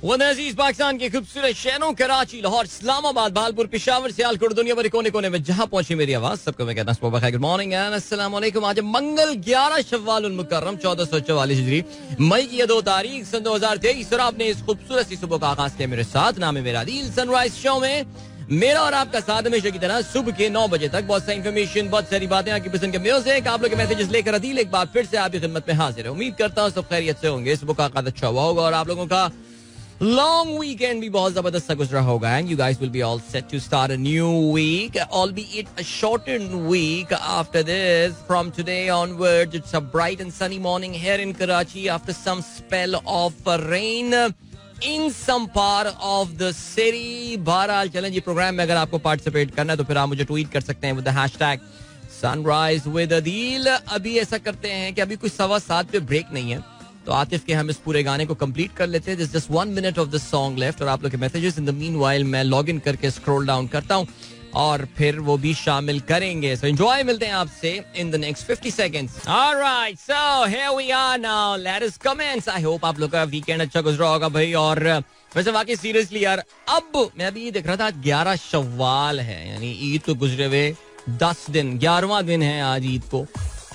वो अजीज पाकिस्तान के खूबसूरत शहरों कराची, लाहौर, इस्लामाबाद, भालपुर, पेशावर, सियालकोट, दुनिया भर कोने कोने में जहां पहुंची मेरी आवाज, सबको मैं कहता हूं गुड मॉर्निंग एंड अस्सलाम वालेकुम। आज मंगल 11 शव्वाल उल मुकर्रम 1444 हिजरी, मई की 2 तारीख सन 2023 और आपने इस खूबसूरत सी सुबह का आगाज किया मेरे साथ। नाम है मेरा दिल सनराइज शो में मेरा और आपका साथ हमेशा की तरह सुबह के 9 बजे तक। बहुत सारी इन्फॉर्मेशन, बहुत सारी बातें, आपकी पसंद के म्यूजिक, आप लोग के मैसेजेस लेकर अदील एक बार फिर से आपकी खिदमत में हाजिर है। उम्मीद करता हूँ सब खैरियत से होंगे, सुबह का आगाज अच्छा हुआ होगा और आप लोगों का लॉन्ग वीकेंड भी बहुत जबरदस्त सा गुजरा होगा and you guys will be all set to start a new week, albeit a shortened week after this. From today onwards it's a bright and sunny morning here in Karachi after some spell of rain in some part of the city. बहरहाल चलें जी, programme में अगर आपको participate करना है तो फिर आप मुझे ट्वीट कर सकते हैं with the hashtag sunrise with Adeel. अभी ऐसा करते हैं कि अभी कुछ 7:15 पे ब्रेक नहीं है, तो आतिफ के हम इस पूरे गाने को कंप्लीट कर लेते हैं। This just 1 minute of the song left और आप लोग के मैसेजेस। इन द मीनवाइल मैं लॉग इन करके स्क्रॉल डाउन करता हूं और फिर वो भी शामिल करेंगे। सो एंजॉय, मिलते हैं आपसे in the next 50 seconds। Alright, so here we are now, let us commence. I hope आप लोग का वीकेंड अच्छा गुजरा होगा भाई। और वैसे वाकई सीरियसली यार, अब मैं अभी देख रहा था आज 11 शव्वाल है, यानी ईद तो गुजरे हुए 10 दिन, 11वां दिन है आज ईद को।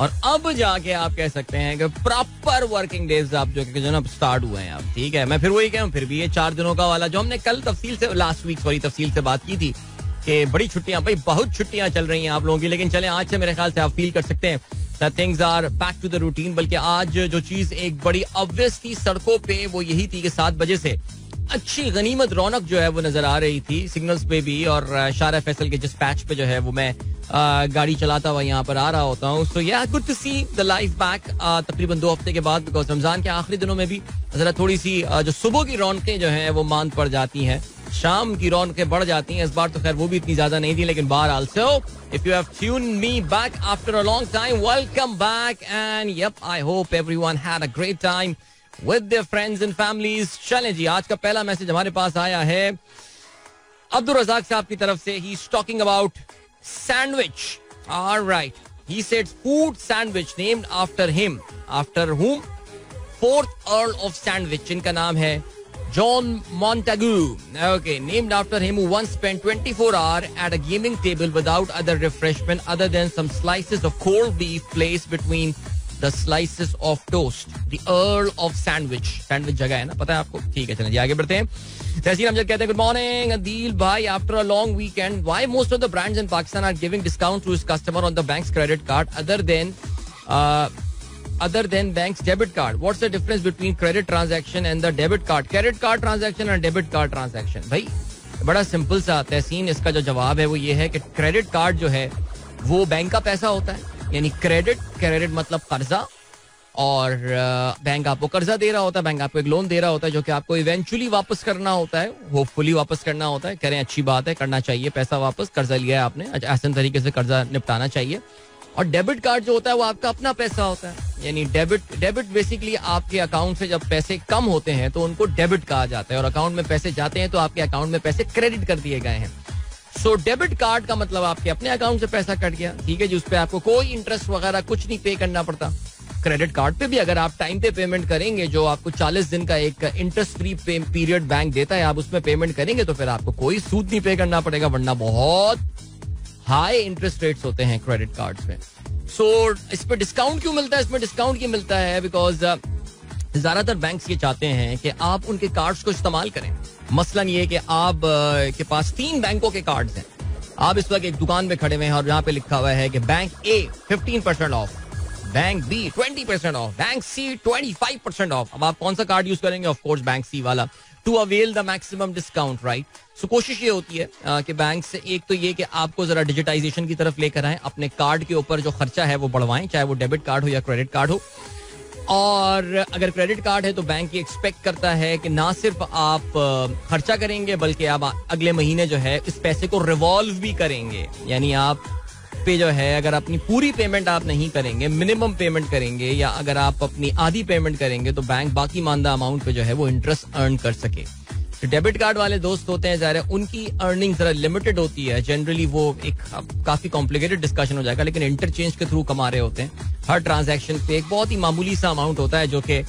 और अब जाके आप कह सकते हैं कि प्रॉपर वर्किंग डेज आप जो ना स्टार्ट हुए हैं अब, ठीक है। मैं फिर वही कहूँ, फिर भी ये 4 दिनों का वाला जो हमने कल तफसील से, लास्ट वीक सॉरी तफसील से बात की थी कि बड़ी छुट्टियां, भाई बहुत छुट्टियां चल रही हैं आप लोगों की, लेकिन चले आज से मेरे ख्याल से आप फील कर सकते हैं that things are back to the routine। बल्कि आज जो चीज एक बड़ी ऑब्वियस थी सड़कों पे वो यही थी कि 7 बजे से अच्छी गनीमत रौनक जो है वो नजर आ रही थी सिग्नल्स पे भी, और शारा फैसल के जिस पैच पे जो है वो मैं गाड़ी चलाता हुआ यहाँ पर आ रहा होता हूँ। So yeah good to see the life back तकरीबन 2 हफ्ते के बाद, बिकॉज रमजान के आखिरी दिनों में भी जरा थोड़ी सी जो सुबह की रौनकें जो हैं वो मांद पड़ जाती हैं, शाम की रौनकें बढ़ जाती हैं। इस बार तो खैर वो भी इतनी ज्यादा नहीं थी, लेकिन बहरहाल so if you have tuned me back after a long time, welcome back and yup I hope everyone had a great time with their friends and families। चलें जी, आज का पहला मैसेज हमारे पास आया है अब्दुल रज़ाक साहब की तरफ से। He is talking about sandwich. Alright, he said food sandwich named after him, after whom? 4th Earl of Sandwich, जिनका नाम है John Montagu. Okay, named after him, who once spent 24 hours at a gaming table without other refreshment other than some slices of cold beef placed between the slices of toast. The Earl of Sandwich. Sandwich जगह है ना, पता है आपको? ठीक है, चलें जी आगे बढ़ते हैं। तहसीन अमजद कहते हैं गुड मॉर्निंग अदील भाई, after a long weekend why most of the brands in Pakistan are giving discount to its customer on the banks credit card other than bank's debit card? What's the difference between credit transaction and the debit card? Credit card transaction and debit card transaction? भाई बड़ा simple सा तहसीन, इसका जो जवाब है वो ये है कि क्रेडिट कार्ड जो है वो बैंक का पैसा होता है, यानी क्रेडिट मतलब कर्जा, और बैंक आपको कर्जा दे रहा होता है, बैंक आपको एक लोन दे रहा होता है जो कि आपको इवेंचुअली वापस करना होता है, होपफुली वापस करना होता है। करें, अच्छी बात है, करना चाहिए पैसा वापस, कर्जा लिया है आपने, आसान तरीके से कर्जा निपटाना चाहिए। और डेबिट कार्ड जो होता है वो आपका अपना पैसा होता है, यानी डेबिट बेसिकली आपके अकाउंट से जब पैसे कम होते हैं तो उनको डेबिट कहा जाता है, और अकाउंट में पैसे जाते हैं तो आपके अकाउंट में पैसे क्रेडिट कर दिए गए हैं। सो डेबिट कार्ड का मतलब आपके अपने अकाउंट से पैसा कट गया, ठीक है जी, उस पर आपको कोई इंटरेस्ट वगैरह कुछ नहीं पे करना पड़ता। क्रेडिट कार्ड पे भी अगर आप टाइम पे पेमेंट करेंगे, जो आपको 40 दिन का एक इंटरेस्ट फ्री पीरियड बैंक देता है, आप उसमें पेमेंट करेंगे तो फिर आपको कोई सूद नहीं पे करना पड़ेगा, वरना बहुत हाई इंटरेस्ट रेट्स होते हैं क्रेडिट कार्ड्स में। सो इस पर डिस्काउंट क्यों मिलता है? इसमें डिस्काउंट क्यों मिलता है? बिकॉज ज्यादातर बैंक्स ये चाहते हैं कि आप उनके कार्ड्स को इस्तेमाल करें। मसलन ये कि आप के पास 3 बैंकों के कार्ड्स हैं, आप इस वक्त एक दुकान में खड़े हुए हैं और यहाँ पे लिखा हुआ है कि bank A 15% off, bank B 20% off, bank C 25% off. अब आप कौन सा कार्ड यूज करेंगे? ऑफ कोर्स बैंक C वाला, to avail the maximum discount, right. So कोशिश ये होती है कि बैंक से एक तो ये कि आपको जरा डिजिटाइजेशन की तरफ लेकर आए, अपने कार्ड के ऊपर जो खर्चा है वो बढ़वाएं, चाहे वो डेबिट कार्ड हो या क्रेडिट कार्ड हो। और अगर क्रेडिट कार्ड है तो बैंक ये एक्सपेक्ट करता है कि ना सिर्फ आप खर्चा करेंगे बल्कि आप अगले महीने जो है इस पैसे को रिवॉल्व भी करेंगे, यानी आप पे जो है अगर अपनी पूरी पेमेंट आप नहीं करेंगे, मिनिमम पेमेंट करेंगे, या अगर आप अपनी आधी पेमेंट करेंगे तो बैंक बाकी मानदा अमाउंट पे जो है वो इंटरेस्ट अर्न कर सके। जो डेबिट कार्ड वाले दोस्त होते हैं, ज़ाहिर है उनकी अर्निंग जरा लिमिटेड होती है जनरली, वो एक काफी कॉम्प्लिकेटेड डिस्कशन हो जाएगा, लेकिन इंटरचेंज के थ्रू कमा रहे होते हैं। हर ट्रांजैक्शन पे एक बहुत ही मामूली सा अमाउंट होता है जो कि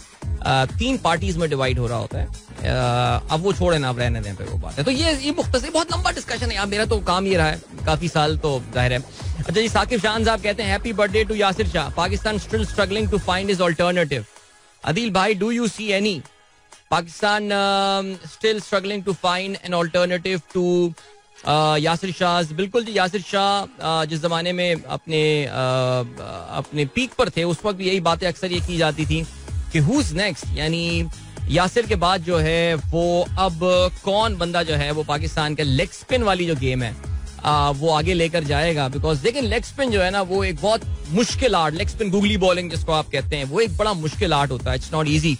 3 पार्टीज में डिवाइड हो रहा होता है, अब वो छोड़े ना, अब रहने दें पे वो बात है. तो ये मुख्तसर बहुत लंबा डिस्कशन है यार. मेरा तो काम ये रहा है काफी साल, तो जाहिर है. अच्छा जी, साकिब शान साहब कहते हैं happy birthday to Yasir Shah. Pakistan still struggling to find his alternative. Adeel भाई, do you see any? Pakistan still struggling to find an alternative to Yasir Shah. बिल्कुल जी, यासिर शाह जिस जमाने में अपने पीक पर थे, उस वक्त भी यही बातें अक्सर ये की जाती थी कि हुज नेक्स्ट, यानी यासिर के बाद जो है वो अब कौन बंदा जो है वो पाकिस्तान के लेग स्पिन वाली जो गेम है वो आगे लेकर जाएगा. बिकॉज लेकिन लेग स्पिन जो है ना वो एक बहुत मुश्किल art, leg spin googly bowling जिसको आप कहते हैं, वो एक बड़ा मुश्किल आर्ट होता है. इट्स नॉट ईजी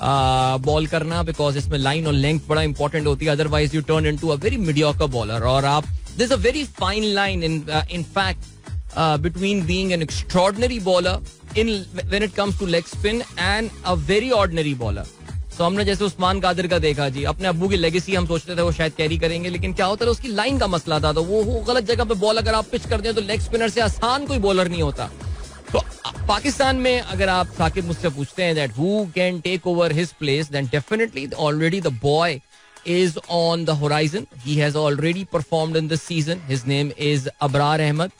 बॉल करना, बिकॉज इसमें लाइन और लेंथ बड़ा इंपॉर्टेंट होती है. Otherwise you turn into a very mediocre bowler. और आप, there is a very fine line in fact between being an extraordinary bowler in when it comes to leg spin and a very ordinary bowler. तो हमने जैसे उस्मान कादिर का देखा जी, अपने अब्बू की लेगेसी हम सोचते थे वो शायद कैरी करेंगे, लेकिन क्या होता है उसकी लाइन का मसला था. तो वो गलत जगह पे बॉल अगर आप पिच कर दें तो लेग स्पिनर से आसान कोई बॉलर नहीं होता. तो पाकिस्तान में अगर आप साकिब मुझसे पूछते हैं that who can take over his place, then definitely already the boy is on the horizon. He has already performed in this season. His name is Abrar Ahmed.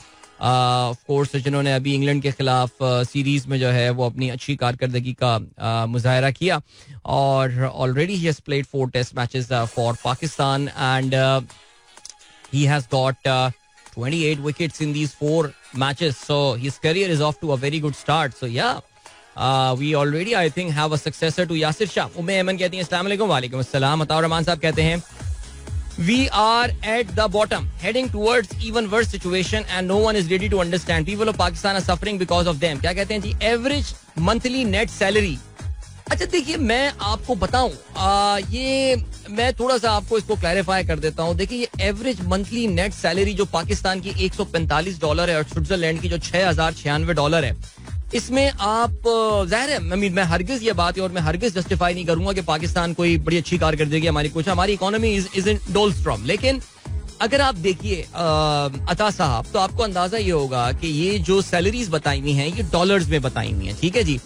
Of course जिन्होंने अभी इंग्लैंड के खिलाफ सीरीज में जो है वो अपनी अच्छी कारकर्दगी का मुजाहरा किया. और already he has played 4 test matches for Pakistan and he has got 28 wickets in these 4 matches. So his career is off to a very good start. So yeah, we already I think have a successor to Yasir Shah. उम्मे अमन कहती हैं अस्सलाम वालेकुम. वालेकुम अस्सलाम. अताउर रहमान साहब कहते हैं we are at the bottom, heading towards even worse situation and no one is ready to understand. People of Pakistan are suffering because of them. क्या कहते हैं जी? Average monthly net salary. अच्छा देखिए, मैं आपको बताऊं, ये मैं थोड़ा सा आपको इसको क्लैरिफाई कर देता हूं. देखिए, ये एवरेज मंथली नेट सैलरी जो पाकिस्तान की $145 है और स्विट्जरलैंड की जो $6096 है, इसमें आप जाहिर है, मैं हरगिज ये बात है और मैं हरगिज जस्टिफाई नहीं करूंगा कि पाकिस्तान कोई बड़ी अच्छी कारकर्दगी हमारी कुछ, हमारी इकोनॉमी इज इन डोलस्ट्रॉम. लेकिन अगर आप देखिए अता साहब, तो आपको अंदाजा ये होगा कि ये जो सैलरीज बताई हुई हैं ये डॉलर्स में बताई हुई हैं. ठीक है जी.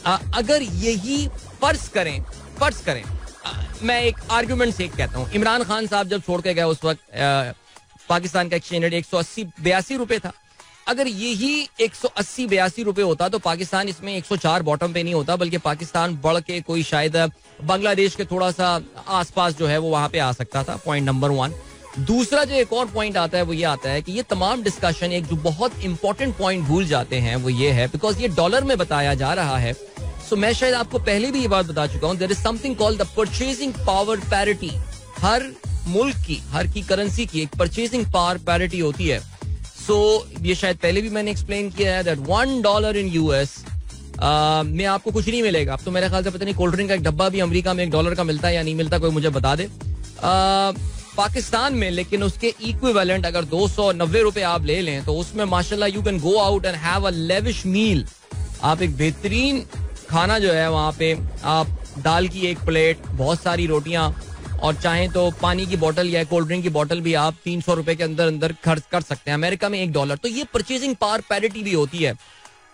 अगर यही फर्ज करें मैं एक आर्गुमेंट से कहता हूँ, इमरान खान साहब जब छोड़ के गए उस वक्त पाकिस्तान का एक्सचेंज रेट 180-82 रुपए था. अगर यही 180-82 रुपए होता तो पाकिस्तान इसमें 104 बॉटम पे नहीं होता, बल्कि पाकिस्तान बढ़ के कोई शायद बांग्लादेश के थोड़ा सा आसपास जो है वो वहां पे आ सकता था. Point number 1. दूसरा जो एक और पॉइंट आता है वो ये आता है कि ये तमाम डिस्कशन एक जो बहुत इंपॉर्टेंट पॉइंट भूल जाते हैं वो ये है, बिकॉज ये डॉलर में बताया जा रहा है. सो मैं शायद आपको पहले भी ये बात बता चुका हूं, there is something called the purchasing power parity. हर मुल्क की, हर की करेंसी की एक परचेजिंग पावर पैरिटी होती है. सो ये शायद पहले भी मैंने एक्सप्लेन किया है दैट $1 इन यूएस में आपको कुछ नहीं मिलेगा. अब तो मेरे ख्याल से पता नहीं कोल्ड ड्रिंक का एक डब्बा भी अमेरिका में $1 का मिलता है या नहीं मिलता, कोई मुझे बता दे. पाकिस्तान में लेकिन उसके इक्विवेलेंट अगर 290 रुपए आप ले लें तो उसमें माशाल्लाह you can go out and have a lavish meal. आप एक बेहतरीन खाना जो है वहाँ पे, आप दाल की एक प्लेट, बहुत सारी रोटियां और चाहें तो पानी की बोतल या कोल्ड ड्रिंक की बोतल भी आप 300 रुपए के अंदर अंदर खर्च कर सकते हैं. अमेरिका में $1. तो ये परचेजिंग पावर पैरिटी भी होती है.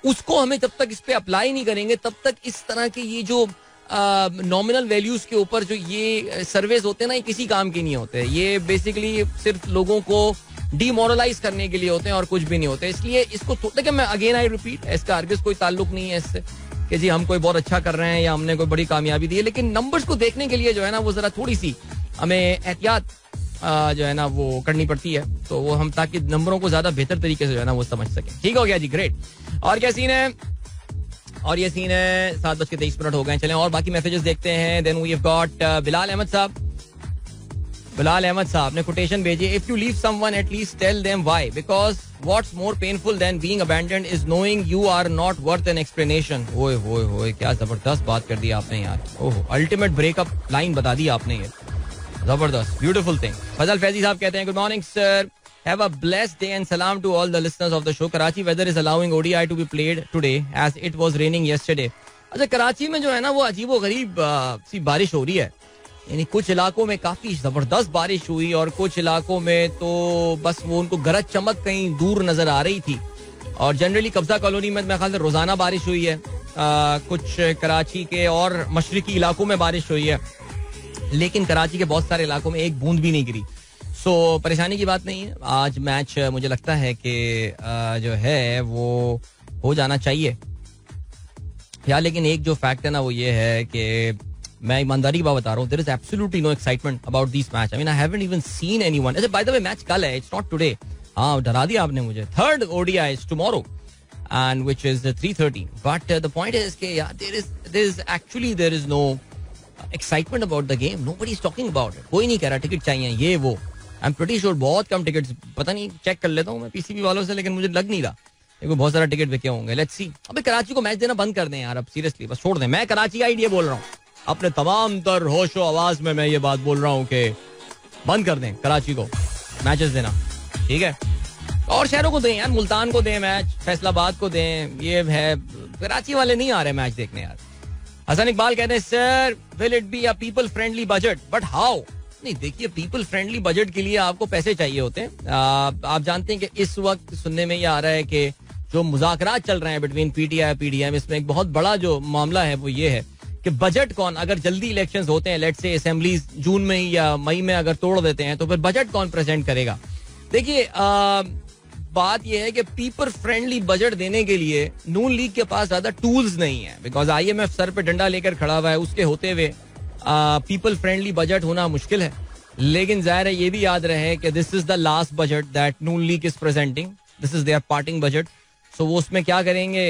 उसको हमें जब तक इस पे अप्लाई नहीं करेंगे तब तक इस तरह के ये जो नॉमिनल वैल्यूज के ऊपर जो ये सर्वेज होते हैं ना, ये किसी काम के नहीं होते. ये बेसिकली सिर्फ लोगों को डीमोरलाइज करने के लिए होते हैं और कुछ भी नहीं होते. इसलिए इसको देखिए, मैं अगेन आई रिपीट, इसका हरगिज कोई ताल्लुक नहीं है इससे कि जी हम कोई बहुत अच्छा कर रहे हैं या हमने कोई बड़ी कामयाबी दी है. लेकिन नंबर्स को देखने के लिए जो है ना वो जरा थोड़ी सी हमें एहतियात जो है ना वो करनी पड़ती है, तो वो हम ताकि नंबरों को ज्यादा बेहतर तरीके से जो है ना वो समझ सकें. ठीक हो गया जी, ग्रेट. और क्या सीन है? और ये सीन है 7:23 हो गए. चलें और बाकी मैसेजेस देखते हैं. Then we have got Bilal Ahmed साहब ने कोटेशन भेजी. If you leave someone at least tell them why, because what's more painful than being abandoned is knowing you are not worth an explanation. ओए होए होए, क्या जबरदस्त बात कर दी आपने यार. ओह, अल्टीमेट ब्रेकअप लाइन बता दी आपने, ये जबरदस्त, ब्यूटीफुल थिंग. फजल फैजी साहब कहते हैं good morning sir, have a blessed day and salam to all the listeners of the show. Karachi weather is allowing ODI to be played today as it was raining yesterday. अच्छा, कराची में जो है ना वो अजीबो गरीब सी बारिश हो रही है. यानी कुछ इलाकों में काफी जबरदस्त बारिश हुई और कुछ इलाकों में तो बस वो उनको गरज चमक कहीं दूर नजर आ रही थी. और जनरली कब्जा कॉलोनी में मेरे ख्याल से रोजाना बारिश हुई है. कुछ कराची के और मशरकी इलाकों में बारिश हुई है. लेकिन कराची के बहुत सारे इलाकों में एक बूंद भी नहीं गिरी. सो परेशानी की बात नहीं है. आज मैच मुझे लगता है कि जो है वो हो जाना चाहिए यार. लेकिन एक जो फैक्ट है ना वो ये है कि मैं ईमानदारी की बात बता रहा हूँ, there is absolutely no excitement about this match. I mean I haven't even seen anyone. अच्छा बाय द वे मैच कल है, इट्स नॉट टुडे. हाँ डरा दिया आपने मुझे. Third ODI is tomorrow and which is 3:30. But the point is कि यार there is no excitement about the game. Nobody is talking about it. कोई नहीं कह रहा टिकट चाहिए ये वो. I'm pretty sure बहुत कम टिकट्स, पता नहीं चेक कर लेता हूँ मैं पीसीबी वालों से, लेकिन मुझे लग नहीं रहा देखो बहुत सारा टिकट बिके होंगे. Let's see. अबे कराची को मैच देना बंद कर दें यार अब, सीरियसली बस छोड़ दें. मैं कराची आइडिया बोल रहा हूँ अपने तमाम तर होशो आवाज में, मैं ये बात बोल रहा हूँ कि बंद कर दें कराची को मैचेस देना. ठीक है, और शहरों को दें यार, मुल्तान को दें मैच, फैसलाबाद को दें. ये है कराची वाले नहीं आ रहे मैच देखने यार. हसन इकबाल कहते हैं sir will it be a people friendly budget but how. नहीं देखिए, पीपल फ्रेंडली बजट के लिए आपको पैसे चाहिए होते हैं. आप जानते हैं कि इस वक्त सुनने में ये आ रहा है कि जो मुज़ाकरात चल रहे हैं बिटवीन पीटीआई और पीडीएम, इसमें एक बहुत बड़ा जो मामला है वो ये है कि बजट कौन, अगर जल्दी इलेक्शंस होते हैं, लेट्स से असेंबलीज जून में ही या मई में अगर तोड़ देते हैं, तो फिर बजट कौन प्रेजेंट करेगा. देखिए बात यह है कि पीपल फ्रेंडली बजट देने के लिए नून लीग के पास ज्यादा टूल्स नहीं है, बिकॉज आईएमएफ सर पे डंडा लेकर खड़ा हुआ है. उसके होते हुए पीपल फ्रेंडली बजट होना मुश्किल है. लेकिन जाहिर है ये भी याद रहे कि this is the last budget that Noon league is presenting, this is their parting budget. So वो उसमें क्या करेंगे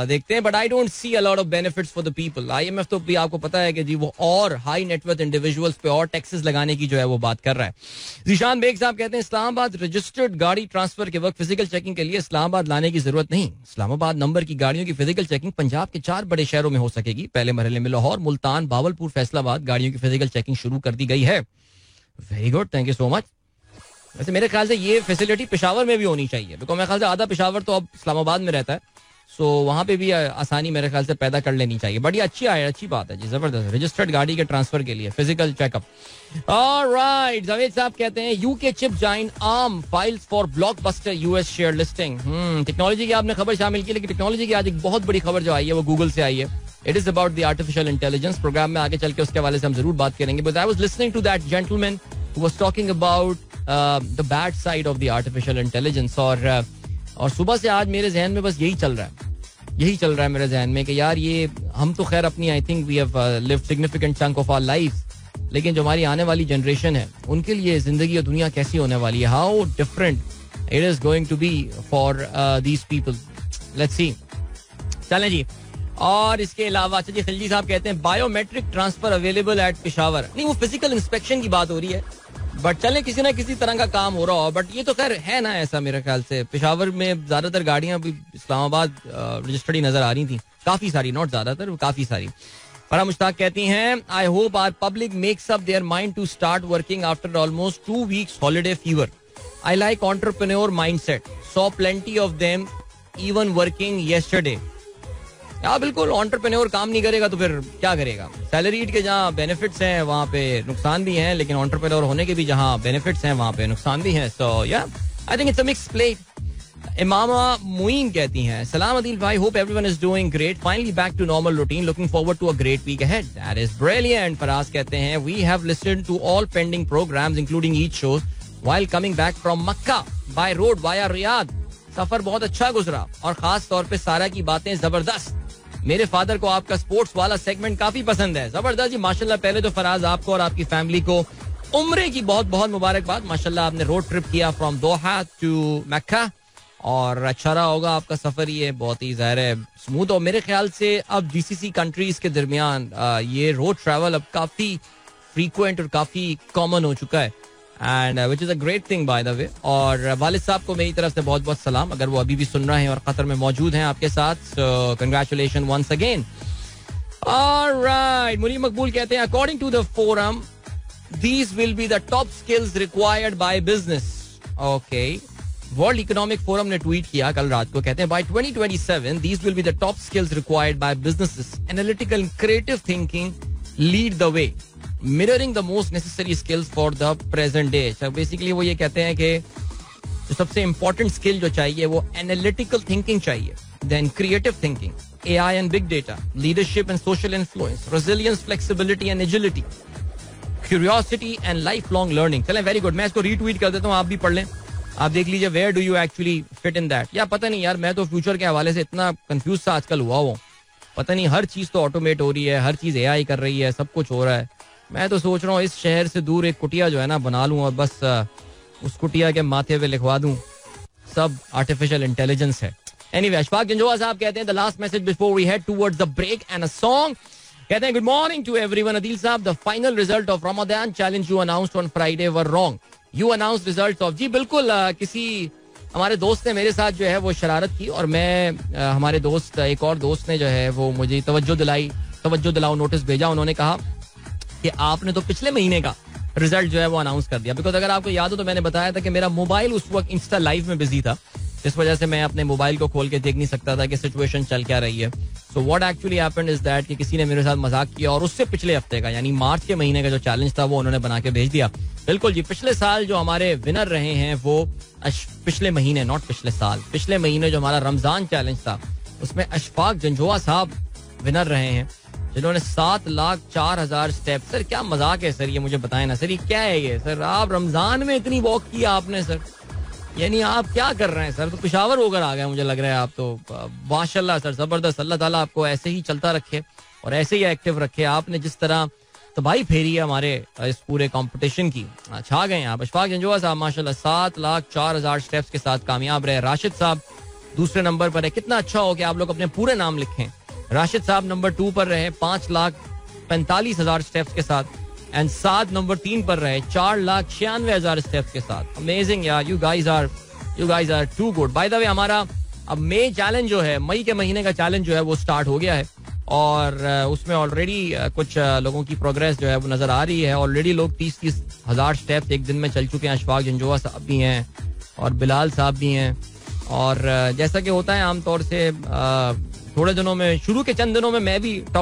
देखते हैं. But I don't see a lot of benefits for the people. IMF तो भी आपको पता है कि जी वो और हाई नेटवर्थ इंडिविजुअल्स पे और टैक्सेस लगाने की जो है वो बात कर रहा है. जीशान बेग साहब कहते हैं इस्लामाबाद रजिस्टर्ड गाड़ी ट्रांसफर के वक्त फिजिकल चेकिंग के लिए इस्लामाबाद लाने की जरूरत नहीं. इस्लामाबाद नंबर की गाड़ियों की फिजिकल चेकिंग पंजाब के 4 बड़े शहरों में हो सकेगी. पहले मरहले में लाहौर, मुल्तान, बावलपुर, फैसलाबाद गाड़ियों की फिजिकल चेकिंग शुरू कर दी गई है. Very good, thank you so much. वैसे मेरे ख्याल से ये फैसिलिटी पेशावर में भी होनी चाहिए, बिकॉज मेरे ख्याल से आधा पेशावर तो अब इस्लामाबाद में रहता है. सो वहाँ पे भी आसानी मेरे ख्याल से पैदा कर लेनी चाहिए. बट ये अच्छी बात है जी, जबरदस्त. रजिस्टर्ड गाड़ी के ट्रांसफर के लिए फिजिकल चेकअप. ऑलराइट, जावेद साहब कहते हैं UK chip giant arm files for blockbuster US share listing. Technology की आपने खबर शामिल की, लेकिन टेक्नोलॉजी की आज एक बहुत बड़ी खबर जो आई है वो गूगल से आई है. It is about the artificial intelligence. Programme में आगे चल के उसके हवाले से हम जरूर बात करेंगे. But I was listening to that gentleman who was talking about the bad side of the artificial intelligence. और सुबह से आज मेरे जहन में बस यही चल रहा है मेरे जहन में कि यार ये हम तो खैर अपनी I think we have lived significant chunk of our life, लेकिन जो हमारी आने वाली जनरेशन है उनके लिए जिंदगी और दुनिया कैसी होने वाली है, how different it is going to be for these people. Let's see. चलें जी. और इसके अलावा अच्छा जी खिलजी साहब कहते हैं biometric transfer available at Peshawar. नहीं, वो फिजिकल इंस्पेक्शन की बात हो रही है, बट चले किसी ना किसी तरह का काम हो रहा हो. बट ये तो खैर है ना ऐसा, मेरे ख्याल से पेशावर में ज्यादातर गाड़ियां भी इस्लामाबाद रजिस्टर्ड ही नजर आ रही थी, काफी सारी, नॉट ज्यादातर, काफी सारी. फरा मुश्ताक कहती हैं I hope our public makes up their mind to start working after almost 2 weeks holiday fever. I like entrepreneur mindset, saw plenty of them even working yesterday. हाँ बिल्कुल, एंटरप्रेन्योर काम नहीं करेगा तो फिर क्या करेगा. सैलरीड के जहाँ बेनिफिट्स हैं वहाँ पे नुकसान भी हैं, लेकिन एंटरप्रेन्योर होने के भी जहाँ बेनिफिट्स हैं वहाँ पे नुकसान भी हैं. सो या I think it's a mixed plate. Imama Muin कहती हैं सलाम अदील भाई, hope everyone is doing great, finally back to normal routine, looking forward to a great week ahead. That is brilliant. Faraz कहते हैं we have listed to all pending programs including each shows while coming back from Makkah by road via Riyadh. सफर बहुत अच्छा गुजरा और खास तौर पे सारा की बातें जबरदस्त. मेरे फादर को आपका स्पोर्ट्स वाला सेगमेंट काफी पसंद है. जबरदस्त जी, माशाल्लाह. पहले तो फराज आपको और आपकी फैमिली को उम्रे की बहुत बहुत मुबारकबाद. माशाल्लाह आपने रोड ट्रिप किया फ्रॉम दोहा टू मक्का और अच्छा रहा होगा आपका सफर. ये बहुत ही ज़ाहिर है स्मूथ. और मेरे ख्याल से अब जीसीसी कंट्रीज के दरमियान ये रोड ट्रैवल अब काफी फ्रीक्वेंट और काफी कॉमन हो चुका है, and which is a great thing bye the वे. और वालिद साहब को मेरी तरफ से बहुत बहुत सलाम, अगर वो अभी भी सुन रहे हैं और कतर में मौजूद हैं आपके साथ. So congratulation once again. Alright, Munir Maqbool कहते हैं according to the forum these will be the top skills required by business. Okay, World Economic Forum ने ट्वीट किया कल रात को, कहते हैं by 2027 these will be the top skills required by businesses. Analytical creative thinking lead the way, mirroring the most necessary skills for the present day. So basically वो ये कहते हैं कि जो सबसे important skill जो चाहिए वो analytical thinking चाहिए, then creative thinking, AI and big data, leadership and social influence, resilience, flexibility and agility. Curiosity and life long learning. चलें, वेरी गुड. मैं इसको रीट्वीट कर देता हूँ, आप भी पढ़ लें. आप देख लीजिए, where do you actually fit in that. या पता नहीं यार, मैं तो फ्यूचर के हवाले से इतना कंफ्यूज सा आजकल हुआ हूँ. पता नहीं, हर चीज़ तो ऑटोमेट हो रही है, हर चीज़ एआई कर रही है, सब कुछ हो रहा है. मैं तो सोच रहा हूँ इस शहर से दूर एक कुटिया जो है ना बना लूँ, और बस उस कुटिया के माथे पे लिखवा दूँ सब आर्टिफिशियल इंटेलिजेंस है. एनीवे, अशफाक जंजोआ साहब कहते हैं the last message before we head towards the break and a song. कहते हैं good morning to everyone. Adeel sahab, the final result of Ramzan challenge you announced on Friday were wrong. You announced results of. जी बिल्कुल, किसी हमारे दोस्त ने मेरे साथ जो है वो शरारत की, और मैं हमारे दोस्त, एक और दोस्त ने जो है वो मुझे तवज्जो दिलाओ नोटिस भेजा. उन्होंने कहा कि आपने तो पिछले महीने का रिजल्ट जो है वो अनाउंस कर दिया. बिकॉज अगर आपको याद हो तो मैंने बताया था कि मेरा मोबाइल उस वक्त इंस्टा लाइव में बिजी था, इस वजह से मैं अपने मोबाइल को खोल के देख नहीं सकता था कि सिचुएशन चल क्या रही है. So what actually happened is that कि किसी ने मेरे साथ मजाक किया, और उससे पिछले हफ्ते का यानी मार्च के महीने का जो चैलेंज था वो उन्होंने बना के भेज दिया. बिल्कुल जी, पिछले साल जो हमारे विनर रहे हैं वो पिछले महीने, नॉट पिछले साल, पिछले महीने जो हमारा रमजान चैलेंज था उसमें अशफाक जंजोआ साहब विनर रहे हैं, जिन्होंने 7,04,000 स्टेप. सर क्या मजाक है सर, ये मुझे बताएं ना सर, ये क्या है ये सर? आप रमजान में इतनी वॉक किया आपने सर, यानी आप क्या कर रहे हैं सर? तो पेशावर होकर आ गए मुझे लग रहा है आप तो. माशाल्लाह सर, जबरदस्त. अल्लाह ताला आपको ऐसे ही चलता रखे और ऐसे ही एक्टिव रखे. आपने जिस तरह तबाही फेरी है हमारे इस पूरे कंपटीशन की, छा गए आप. अशफाक जंजोआ साहब माशाल्लाह 7,04,000 स्टेप्स के साथ कामयाब रहे. राशिद साहब दूसरे नंबर पर है. कितना अच्छा हो कि आप लोग अपने पूरे नाम लिखें. राशिद साहब नंबर 2 पर रहे 5,45,000 स्टेप्स के साथ. एंड साद नंबर 3 पर रहे 4,96,000 स्टेप्स के साथ. अमेजिंग यार, you guys are too good. By the way, हमारा अब मई चैलेंज जो है, मई के महीने का चैलेंज जो है वो स्टार्ट हो गया है, और उसमें ऑलरेडी कुछ लोगों की प्रोग्रेस जो है वो नजर आ रही है. ऑलरेडी लोग 30,000 स्टेप्स एक दिन में चल चुके हैं. अशफाक जंजोआ साहब भी हैं और बिलाल साहब भी हैं. और जैसा कि होता है आमतौर से थोड़े दिनों में, शुरू के चंद दिनों में मैं भी टॉप